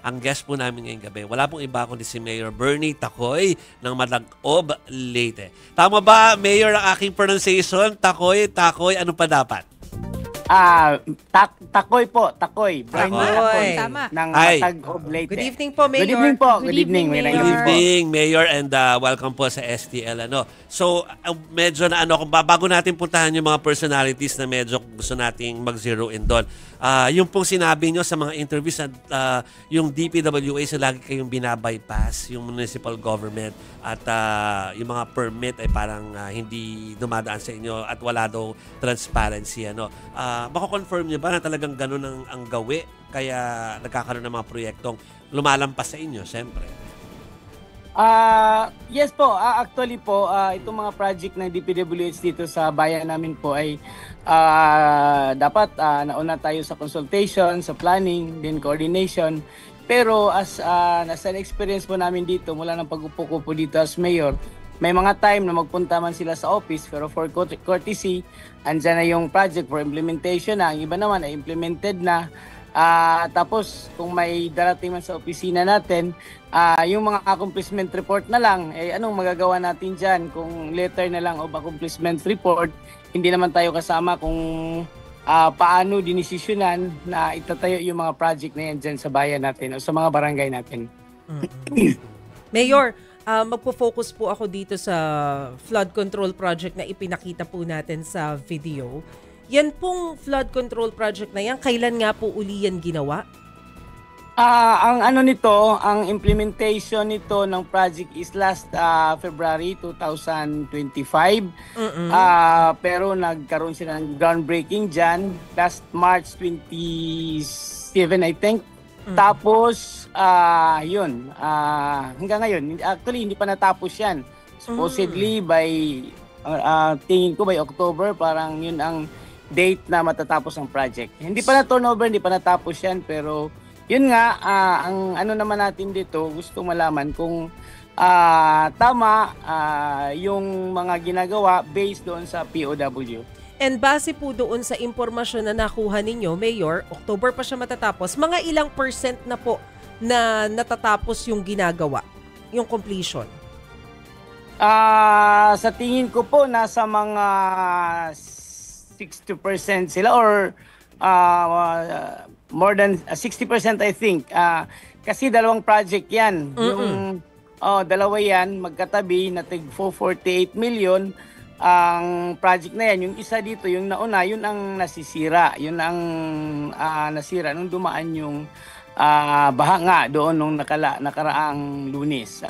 Ang guest po namin ngayong gabi, wala pong iba kundi si Mayor Bernie Tacoy ng Madag-Ob, Leyte. Tama ba, Mayor, ang aking pronunciation? Tacoy, ano pa dapat? Takoy po, Takoy. Bernie Takoy. Tama. Ng Matag-Ob, Leyte. Good evening po, Mayor. Good evening po. Good evening, Mayor. Good evening, Mayor, and welcome po sa STL. So, medyo na bago natin puntahan yung mga personalities na medyo gusto nating mag-zero in doon. Yung pong sinabi nyo sa mga interviews at yung DPWA, so lagi kayong binabypass yung municipal government at yung mga permit ay parang hindi dumadaan sa inyo at wala daw transparency. Mako-confirm nyo ba na talagang ganun ang gawi kaya nagkakaroon ng mga proyektong lumalampas sa inyo, siyempre? Yes po, actually po, itong mga project ng DPWH dito sa bayan namin po ay dapat nauna tayo sa consultation, sa planning, then coordination. Pero as nasa experience po namin dito, mula ng pag-upo ko po dito as mayor, may mga time na magpunta man sila sa office, pero for courtesy, andyan na yung project for implementation na. Ang iba naman ay implemented na. Tapos kung may darating man sa opisina natin, yung mga accomplishment report na lang, anong magagawa natin dyan? Kung letter na lang of accomplishment report, hindi naman tayo kasama kung paano dinesisyonan na itatayo yung mga project na yan dyan sa bayan natin o sa mga barangay natin. Mayor, magpo-focus po ako dito sa flood control project na ipinakita po natin sa video. Yan pong flood control project na yan, kailan nga po uli yan ginawa? Ang implementation nito ng project is last February 2025. Pero nagkaroon sila ng groundbreaking dyan last March 27, I think. Tapos, hanggang ngayon, actually hindi pa natapos yan. Supposedly by, tingin ko by October, parang yun ang date na matatapos ang project. Hindi pa na turnover, hindi pa natapos yan, pero yun nga, ang naman natin dito, gusto malaman kung tama yung mga ginagawa based doon sa POW. And base po doon sa impormasyon na nakuha ninyo, Mayor, October pa siya matatapos, mga ilang percent na po na natatapos yung ginagawa, yung completion? Sa tingin ko po, nasa mga 60% sila or more than 60% I think. Kasi dalawang project yan. Yung dalawa yan, magkatabi, na tig 448 million. Ang project na yan, yung isa dito, yung nauna, yun ang nasisira. Yun ang nasira nung dumaan yung baha nga doon nung nakaraang Lunes,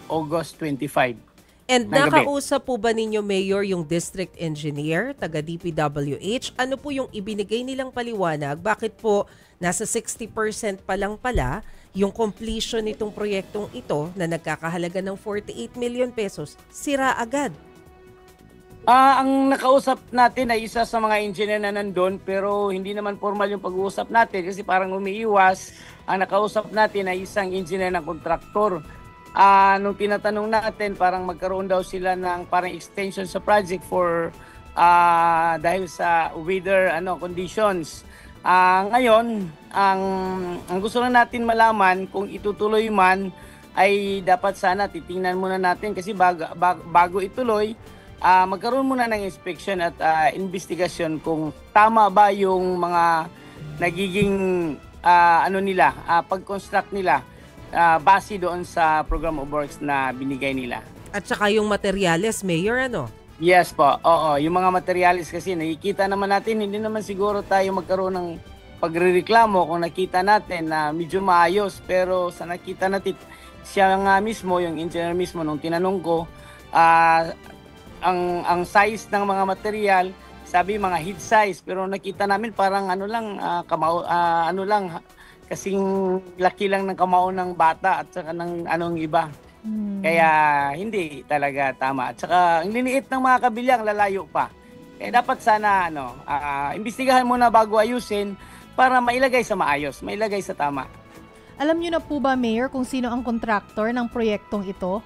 August 25. And nakausap po ba ninyo, Mayor, yung district engineer, taga DPWH? Ano po yung ibinigay nilang paliwanag? Bakit po nasa 60% pa lang pala yung completion nitong proyektong ito na nagkakahalaga ng 48 million pesos, sira agad? Ang nakausap natin ay isa sa mga engineer na nandun, pero hindi naman formal yung pag-uusap natin kasi parang umiiwas. Ang nakausap natin ay isang engineer ng kontraktor. Nung tinatanong natin, parang magkaroon daw sila ng parang extension sa project for dahil sa weather conditions. Ngayon, ang gusto na natin malaman kung itutuloy man ay dapat sana titingnan muna natin kasi bago ituloy, magkaroon muna ng inspection at investigasyon kung tama ba yung mga nagiging pag-construct nila base doon sa program of works na binigay nila. At saka yung materyales, Mayor, ano? Yes po, oo. Yung mga materyales kasi nakikita naman natin, hindi naman siguro tayo magkaroon ng pagrereklamo kung nakita natin na medyo maayos. Pero sa nakita natin, siya nga mismo, yung engineer mismo, nung tinanong ko, ang size ng mga material, sabi mga head size, pero nakita namin parang kasing laki lang ng kamao ng bata at saka ng iba. Kaya hindi talaga tama. At saka ang liniit ng mga kabilyang lalayo pa. Kaya dapat sana imbestigahan muna bago ayusin para mailagay sa maayos, mailagay sa tama. Alam niyo na po ba, Mayor, kung sino ang contractor ng proyektong ito?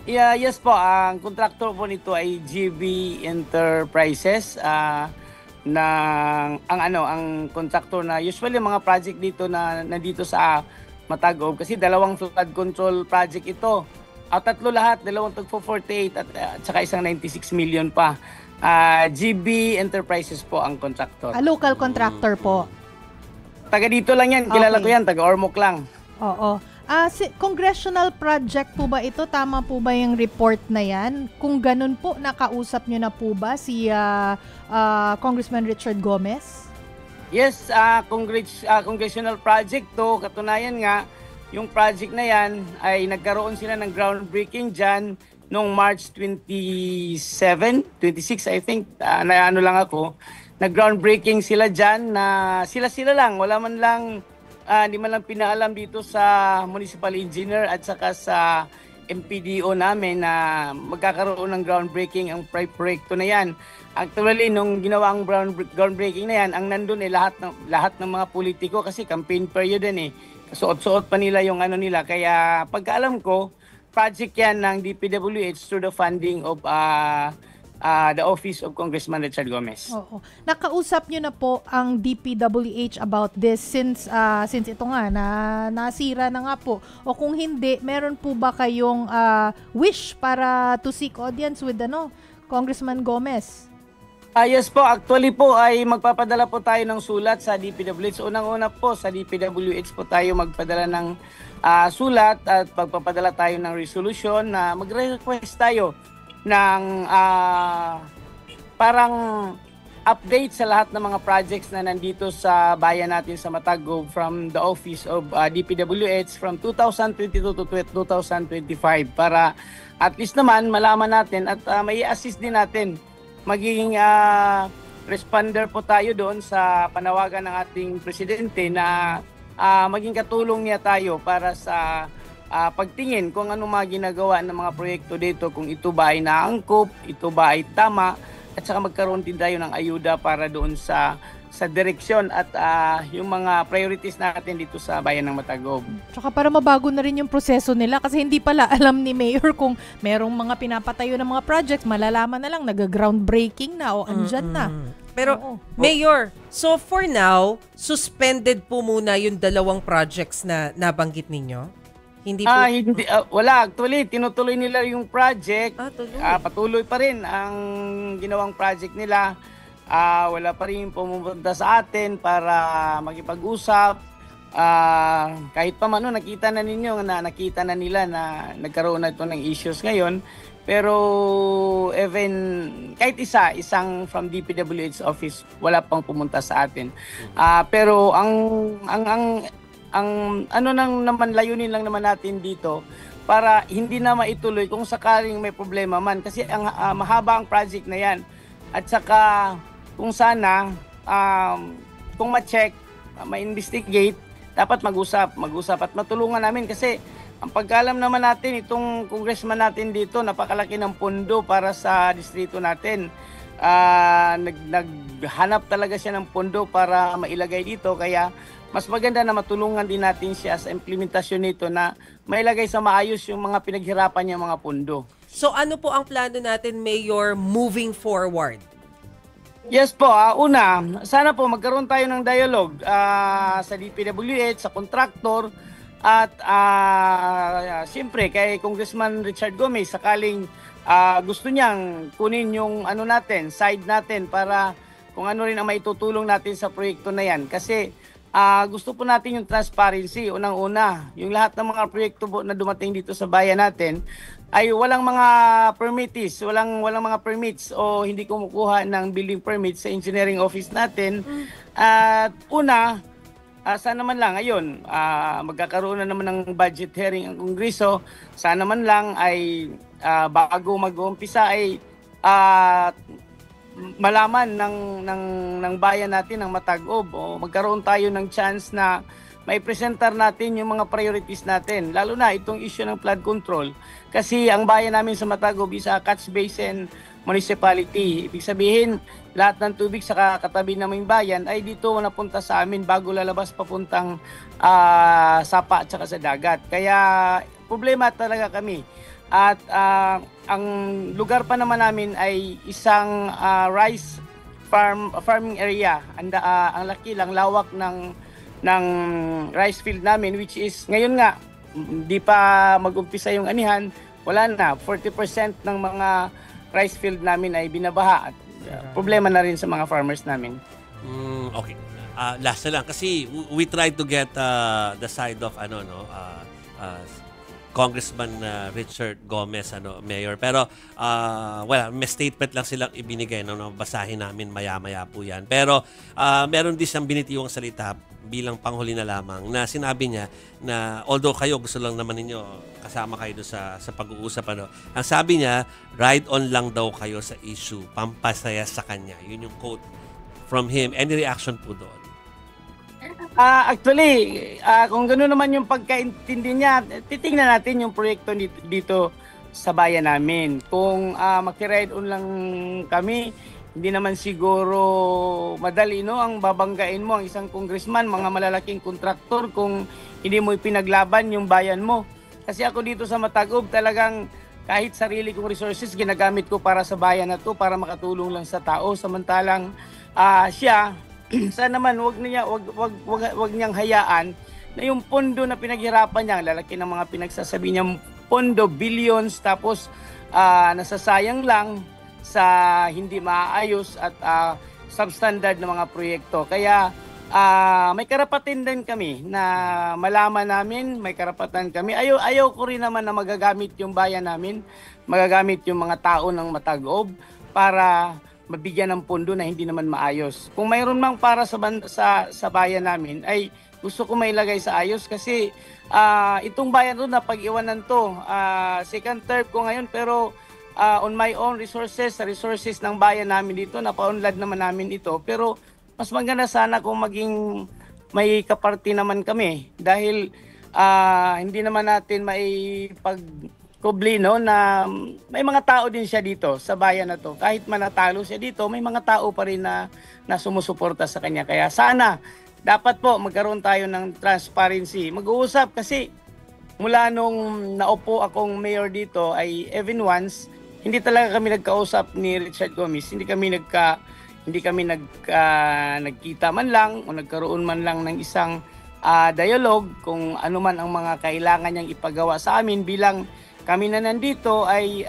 Yeah, yes po, ang contractor po nito ay GB Enterprises. Ang contractor na usually mga project dito na nandito sa Matagog kasi dalawang flood control project ito. Tatlo lahat, dalawang tagpo 48 at saka isang 96 million pa. GB Enterprises po ang contractor. Local contractor po. Taga dito lang yan, kilala Okay. ko yan, taga Ormoc lang. Oo. Congressional project po ba ito? Tama po ba yung report na yan? Kung ganun po, nakausap nyo na po ba si Congressman Richard Gomez? Yes, congressional project to. Katunayan nga, yung project na yan ay nagkaroon sila ng groundbreaking dyan noong March 26 I think, na ano lang ako. Nag-groundbreaking sila dyan na sila lang, wala man lang, hindi man lang pinaalam dito sa municipal engineer at saka sa MPDO namin na magkakaroon ng groundbreaking ang proyekto na yan. Actually, nung ginawa ang groundbreaking na yan, ang nandun ay lahat ng mga politiko kasi campaign period din eh. Suot-suot pa nila yung ano nila. Kaya pagkaalam ko, project yan ng DPWH through the funding of the Office of Congressman Richard Gomez. Oo. Nakausap nyo na po ang DPWH about this since ito nga nasira na nga po. O kung hindi, meron po ba kayong wish para to seek audience with Congressman Gomez? Yes po, actually po ay magpapadala po tayo ng sulat sa DPWH. Unang-una po sa DPWH po tayo magpadala ng sulat at magpapadala tayo ng resolution na magre-request tayo ng parang update sa lahat ng mga projects na nandito sa bayan natin sa Matagog from the office of DPWH from 2022 to 2025 para at least naman malaman natin at may assist din natin magiging responder po tayo doon sa panawagan ng ating presidente na maging katulong niya tayo para sa pagtingin kung ano mga ginagawa ng mga proyekto dito, kung ito ba ay naangkop, ito ba ay tama, at saka magkaroon din tayo ng ayuda para doon sa direksyon at yung mga priorities natin dito sa bayan ng Matagog. Tsaka para mabago na rin yung proseso nila kasi hindi pala alam ni Mayor kung merong mga pinapatayo ng mga projects, malalaman na lang nag-groundbreaking na o andyan na. Pero, Oo. Mayor, so for now, suspended po muna yung dalawang projects na nabanggit ninyo? Hindi po? Hindi, wala. Actually, tinutuloy nila yung project. Tuloy. Patuloy pa rin ang ginawang project nila. Wala pa rin pumupunta sa atin para makipag-usap. Kahit pa man, nakita na nila na nagkaroon na ito ng issues ngayon. Pero even kahit isang from DPWH office, wala pang pumunta sa atin. Pero ang ano nang naman layunin lang naman natin dito para hindi na maituloy kung sakaling may problema man kasi ang mahaba ang project na yan. At saka kung sana kung ma-check, ma-investigate, dapat mag-usap at matulungan namin kasi ang pagkalam naman natin itong congressman natin dito, napakalaki ng pondo para sa distrito natin. Naghanap talaga siya ng pondo para mailagay dito kaya mas maganda na matulungan din natin siya sa implementasyon nito na mailagay sa maayos yung mga pinaghirapan niya mga pondo. So ano po ang plano natin, Mayor, moving forward? Yes po, una, sana po magkaroon tayo ng dialogue sa DPWH, sa contractor at siyempre kay Congressman Richard Gomez sakaling gusto niyang kunin yung side natin para kung ano rin ang maitutulong natin sa proyekto na yan kasi gusto po natin yung transparency. Unang-una, yung lahat ng mga proyekto po na dumating dito sa bayan natin ay walang mga permittees, walang mga permits o hindi kumukuha ng building permits sa engineering office natin. At sana man lang, ayun, magkakaroon na naman ng budget hearing ang Kongreso. Sana man lang ay bago mag-uumpisa ay malaman ng bayan natin ng Matagog o magkaroon tayo ng chance na may presentar natin yung mga priorities natin, lalo na itong issue ng flood control kasi ang bayan namin sa Matagog is a catch basin municipality. Ibig sabihin lahat ng tubig sa katabi naming bayan ay dito napunta sa amin bago lalabas papuntang sapa at saka sa dagat, kaya problema talaga kami. At ang lugar pa naman namin ay isang rice farming area. Ang laki lang, lawak ng ng rice field namin, which is ngayon nga di pa mag-umpisa yung anihan, wala na 40% ng mga rice field namin ay binabaha at problema na rin sa mga farmers namin. Okay. Last na lang kasi we tried to get the side of Congressman Richard Gomez, Mayor. Pero may statement lang silang ibinigay, basahin namin maya-maya po yan. Pero meron din siyang binitiwang salita bilang panghuli na lamang na sinabi niya na although kayo gusto lang naman ninyo kasama kayo doon sa pag-uusap, ang sabi niya, ride on lang daw kayo sa issue, pampasaya sa kanya. Yun yung quote from him. Any reaction po doon? Actually, kung gano'n naman yung pagkaintindi niya, titingnan natin yung proyekto dito sa bayan namin. Kung makiride on lang kami, hindi naman siguro madali, no? Ang babanggain mo ang isang congressman, mga malalaking kontraktor kung hindi mo ipinaglaban yung bayan mo. Kasi ako dito sa Matagub, talagang kahit sarili kong resources, ginagamit ko para sa bayan na to, para makatulong lang sa tao. Samantalang siya, sana naman wag niyang hayaan na yung pondo na pinaghirapan niya, lalaki ng mga pinagsasabi niya pondo, billions, tapos nasasayang lang sa hindi maayos at substandard na mga proyekto. Kaya may karapatan din kami na malaman namin, may karapatan kami. Ayaw ko rin naman na magagamit yung bayan namin, magagamit yung mga tao ng Matagub para mabigyan ng pondo na hindi naman maayos. Kung mayroon mang para sa bayan namin, ay gusto ko mailagay sa ayos kasi itong bayan to na pag-iwanan to. Second term ko ngayon pero on my own resources, sa resources ng bayan namin dito, napaunlad naman namin ito. Pero mas maganda sana kung maging may kaparti naman kami dahil hindi naman natin may kubli, no, na may mga tao din siya dito sa bayan na to. Kahit manatalo siya dito, may mga tao pa rin na sumusuporta sa kanya. Kaya sana, dapat po magkaroon tayo ng transparency. Mag-uusap kasi mula nung naupo akong mayor dito ay even once, hindi talaga kami nagkausap ni Richard Gomez. Hindi kami nagkita man lang o nagkaroon man lang ng isang dialogue kung ano man ang mga kailangan niyang ipagawa sa amin bilang kami na nandito ay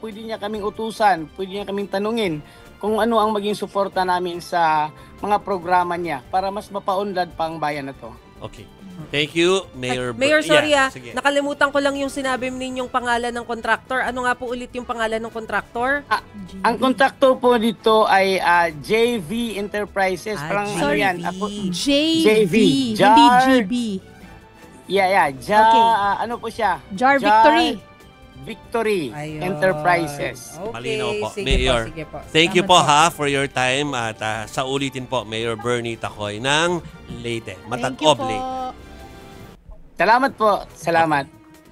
pwede niya kaming utusan, pwede niya kaming tanungin kung ano ang maging suporta namin sa mga programa niya para mas mapaunlad pa ang bayan na to. Okay. Thank you, Mayor. Mayor, sorry sige. nakalimutan ko lang yung sinabi ninyong pangalan ng contractor. Ano nga po ulit yung pangalan ng contractor? Ang contractor po dito ay JV Enterprises. Parang ano sorry, yan? JV. Jar, Hindi GB. Yeah. Okay. Ano po siya? Jar Victory. Victory Ayun. Enterprises. Okay, Malinaw po. sige Mayor. Sige po. Thank you Salamat po for your time at sa ulitin po, Mayor Bernie Tacoy ng Leyte. Thank you Matag-Ob po. Leyte. Salamat po. Salamat.